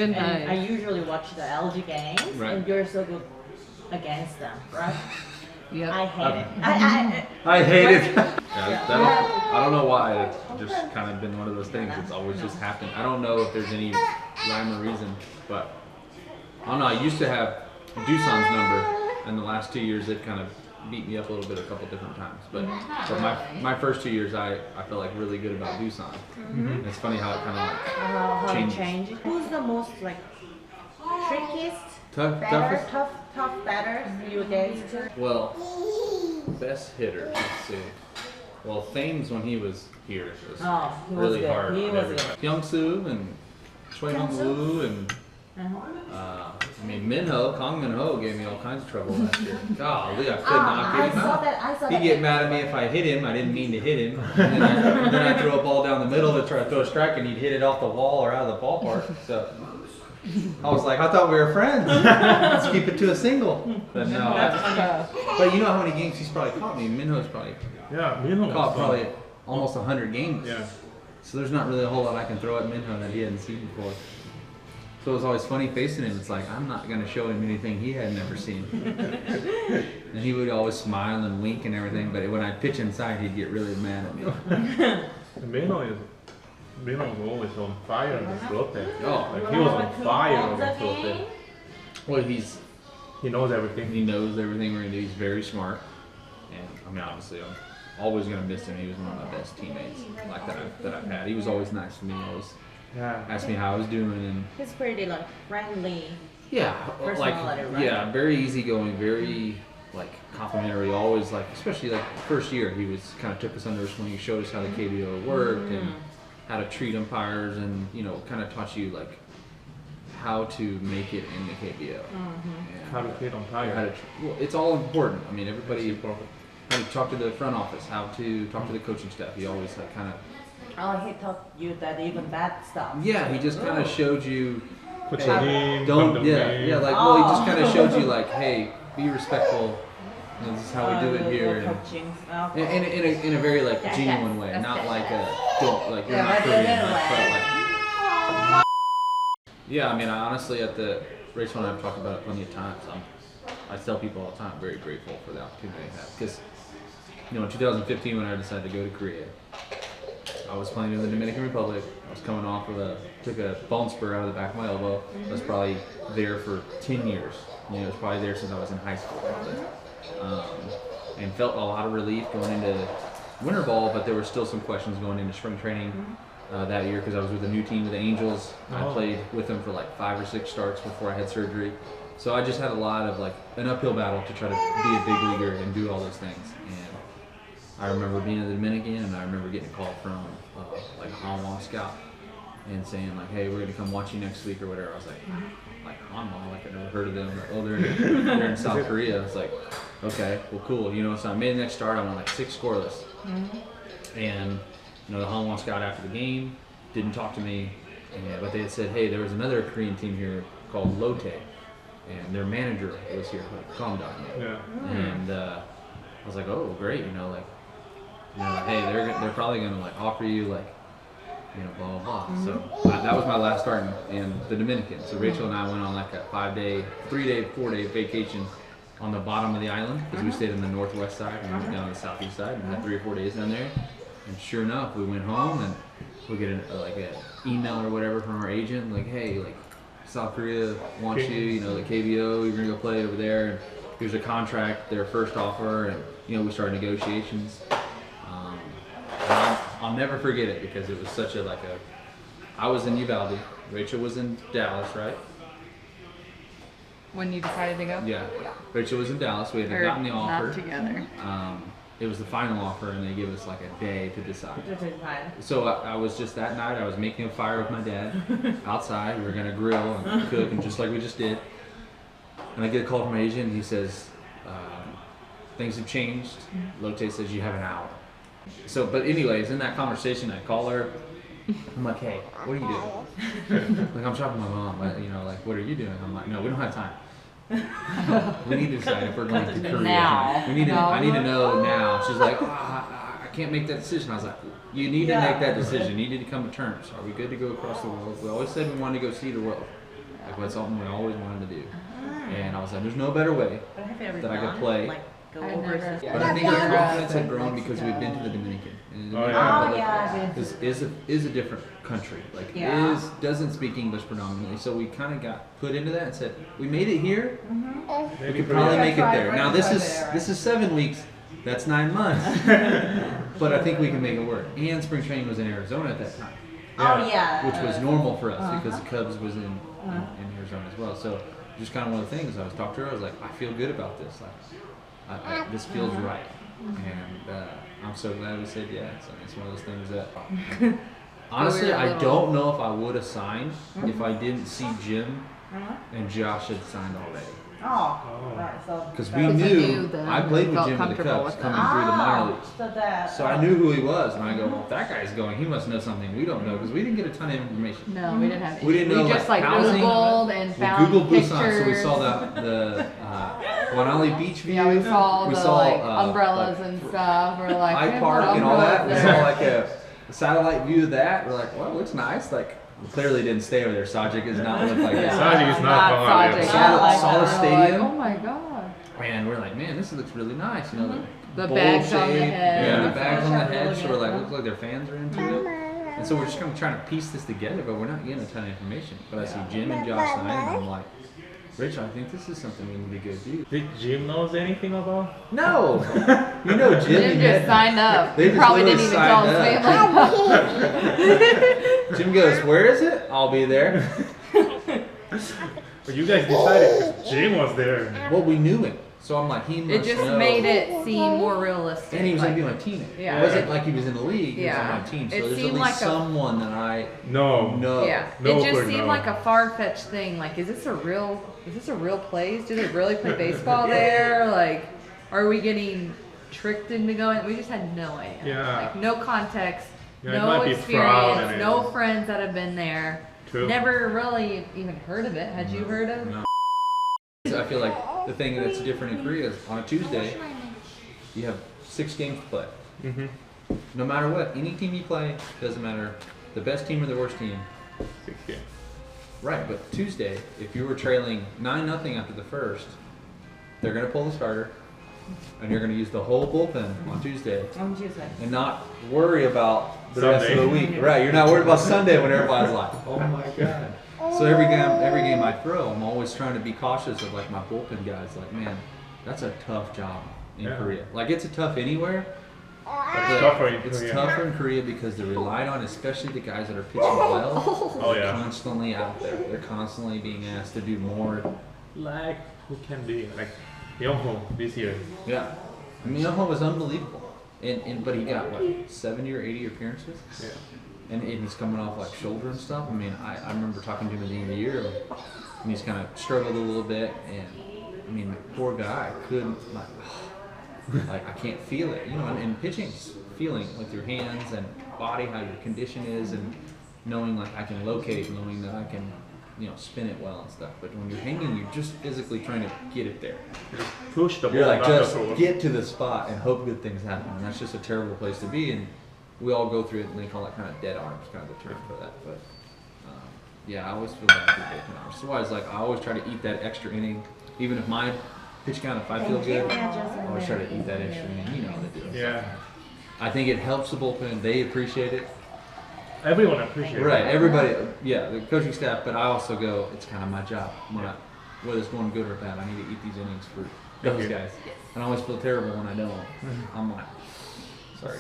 Good and night. I usually watch the LG games, Right. and you're so good against them, right? Yep. I hate it. I hate it. Yeah. I don't know why. It's just kind of been one of those things. It's always just happened. I don't know if there's any rhyme or reason, but I don't know. I used to have Doosan's number, and the last 2 years it kind of beat me up a little bit a couple different times. But my first 2 years, I felt like really good about Doosan. Mm-hmm. It's funny how it kind of like How it changes. changes. Who's the most like trickiest, Toughest? tough batters you against? Well, best hitter. Let's see. Well, Thames when he was here was He was really good. hard. He on was everybody. good. Hyung-soo and Choi Hong-woo and I mean Min-ho, Kong Min-ho gave me all kinds of trouble last year. Golly, I could not get him out. I saw He'd that. get mad at me if I hit him. I didn't mean to hit him. And then I'd throw a ball down the middle to try to throw a strike, and he'd hit it off the wall or out of the ballpark. So I was like, I thought we were friends. Let's keep it to a single. But no. But you know how many games he's probably caught me? Min-ho's probably caught probably almost 100 games. Yeah. So there's not really a whole lot I can throw at Min-ho that he hadn't seen before. So it was always funny facing him. It's like, I'm not going to show him anything he had never seen. And he would always smile and wink and everything, but when I'd pitch inside, he'd get really mad at me. Mino was always on fire against Lotte. Oh, Like he was on fire against Lotte. Well, He knows everything. he knows everything we're going to do. He's very smart. And, I mean, obviously, I'm always going to miss him. He was one of my best teammates like that I've had. He was always nice to me. Always asked me how I was doing. And He's pretty like friendly. yeah, like, Personality, right? yeah, very easygoing, very like complimentary. Always like, especially like first year, he was kind of took us under his wing. He showed us how the KBO worked and how to treat umpires, and kind of taught you like how to make it in the KBO. How to treat on fire. Well, it's all important. I mean, everybody. How to talk to the front office, how to talk to the coaching staff. He always like kind of. Oh, he taught you that even that stuff. Yeah, he just kind of showed you. Put your name, Don't. come to me. Yeah. Like, well, he just kind of showed you like, hey, be respectful. This is how we do it here. And, Coaching. in a very like Yeah, genuine yeah, way, that's not good. like a don't like you're Yeah, not but Korean, in a like, way. but like. Yeah, I mean, I honestly Rachel and I have talked about it plenty of times. I tell people all the time, I'm very grateful for the opportunity I have because. In 2015 when I decided to go to Korea, I was playing in the Dominican Republic. I was coming off of took a bone spur out of the back of my elbow. I was probably there for 10 years. It was probably there since I was in high school. And felt a lot of relief going into winter ball, but there were still some questions going into spring training that year because I was with a new team, the Angels. I played with them for like 5 or 6 starts before I had surgery. So I just had a lot of like an uphill battle to try to be a big leaguer and do all those things. And I remember being in the Dominican, and I remember getting a call from like a Hanwha scout and saying like, "Hey, we're gonna come watch you next week or whatever." I was like Hanwha, like I never heard of them. Like, oh, they're in South Korea. I was like, okay, well, cool. So I made the next start. I went like 6 scoreless, and the Hanwha scout after the game didn't talk to me, but they had said, "Hey, there was another Korean team here called Lotte, and their manager was here, like Kongdong." Yeah. And I was like, "Oh, great, hey, they're probably gonna like offer you like, blah blah blah." So that was my last start in the Dominican. So Rachel and I went on like a 4-day vacation on the bottom of the island because we stayed on the northwest side and we went down on the southeast side and had 3 or 4 days down there. And sure enough, we went home and we get an email or whatever from our agent like, "Hey, like South Korea wants you, the KBO, you're gonna go play over there. And here's a contract, their first offer." And we started negotiations. I'll never forget it because it was such I was in Uvalde, Rachel was in Dallas, right? When you decided to go? Yeah. Rachel was in Dallas, we had Or gotten the offer. not together. It was the final offer and they gave us like a day to decide. So I was just that night, I was making a fire with my dad outside. We were gonna grill and cook and just like we just did. And I get a call from my agent and he says, things have changed. Lotte says you have an hour. So, but anyways, in that conversation, I call her. I'm like, "Hey, what are you doing?" Like, I'm talking to my mom. Like, "What are you doing?" I'm like, "No, we don't have time. We need to decide if we're going to Korea. Now. I need to know now." She's like, I can't make that decision." I was like, "You need to make that decision. You need to come to terms. Are we good to go across the world? We always said we wanted to go see the world. Like that's something I always wanted to do. And I was like, there's no better way But have you ever that I could done, play. like, go I've overseas? never- But I think our confidence had grown because we'd been to the Dominican. And the Dominican yeah. Republic yeah. is a different country. Like Yeah. doesn't speak English predominantly. So we kind of got put into that and said, we made it here. We Maybe could probably make it try there. right Now over there. this is 7 weeks. That's 9 months. But I think we can make it work. And spring training was in Arizona at that time, Oh yeah. which was normal for us because the Cubs was in Arizona as well. So just kind of one of the things I was talking to her. I was like, I feel good about this. Like, this feels right. And I'm so glad we said yes. I mean, it's one of those things that honestly I don't know if I would have signed if I didn't see Jim and Josh had signed already. Oh, right. So Because that we was- knew them I and played with felt Jim with the comfortable Cubs with them. coming through the minor leagues. So that. So I knew who he was, and I go, well, if that guy's going, he must know something we don't know because we didn't get a ton of information. No, we didn't have. We didn't know, We just like, like housing. Googled and We found Googled pictures. Busan, so we saw the Guanali Beach view. Yeah, we saw the like uh, umbrellas like, and stuff. We're like, Hyde "Hey, Park what and all that. We umbrellas saw there?" like a satellite view of that. We're like, well, it looks nice. Like, we clearly didn't stay over there. Sajik does not look like that. Sajik is not from Sajik. Australia. Solid- solid We're stadium. Like, oh my god. And we're like, man, this looks really nice. You know, The bowl bags on the shape. head. Yeah, the Yeah. bags on the head. Really So we're like, good. looks like their fans are into it. And so we're just kind of trying to piece this together, but we're not getting a ton of information. But I see Jim and Josh sign, and I'm like, Rich, I think this is something we need to go do. Did Jim knows anything about? No, you know Jim. Jim and just Ed- signed up. They He just probably literally didn't even tell signed his family. Jim goes, where is it? I'll be there. But you guys decided because Jim was there. Well, we knew him, so I'm like, he must It just know. made it seem more realistic. And he was like, gonna be my teammate. Yeah. It wasn't like he was in the league. He Yeah. was on my team. So It there's at seemed least like a- someone that I No. know. Yeah, No it just clue, seemed no. like a far-fetched thing. Like, is this a real place? Do they really play baseball there? Like, are we getting tricked into going? We just had no idea. Yeah. Like, no context, Yeah, it no might be fraud experience, and no it- friends that have been there. True. Never really even heard of it. Had you heard of? No. I feel like the thing that's different in Korea is on a Tuesday, you have 6 games to play. Mm-hmm. No matter what, any team you play, doesn't matter, the best team or the worst team. 6 games. Right, but Tuesday, if you were trailing 9-0 after the first, they're going to pull the starter, and you're going to use the whole bullpen on Tuesday, On Tuesday. and not worry about the rest of the Sunday. week. Right, you're not worried about Sunday when everybody's like, oh my god. So every game I throw, I'm always trying to be cautious of like my bullpen guys. Like, man, that's a tough job in Yeah. Korea. Like, it's a tough anywhere. But It's tougher in it's Korea. tougher in Korea because they're relied on, especially the guys that are pitching well. Oh, They're yeah. constantly out there. They're constantly being asked to do more. Like, who can be? Like, Young this year. Yeah. Miyoho was unbelievable. But he got, what, 70 or 80 appearances? Yeah. And he's coming off like shoulder and stuff. I mean, I remember talking to him at the end of the year, and he's kind of struggled a little bit. And I mean, poor guy couldn't like I can't feel it, you know. And pitching's feeling with your hands and body how your condition is, and knowing like I can locate, knowing that I can, you know, spin it well and stuff. But when you're hanging, you're just physically trying to get it there. Push the ball. You're like, not just the throw. get to the spot and hope good things happen. And that's just a terrible place to be. And we all go through it, and they call it kind of dead arms, kind of the term for that. But yeah, I always feel bad for bullpen arms. So I was like, I always try to eat that extra inning, even if my pitch count, if I feel good, I always try to eat that extra inning. You know how they do it. Yeah. I think it helps the bullpen. They appreciate it. Everyone appreciates Right, it. everybody, yeah, the coaching staff, but I also go, it's kind of my job. Whether it's going good or bad, I need to eat these innings for those you. guys. And I always feel terrible when I don't. I'm like, sorry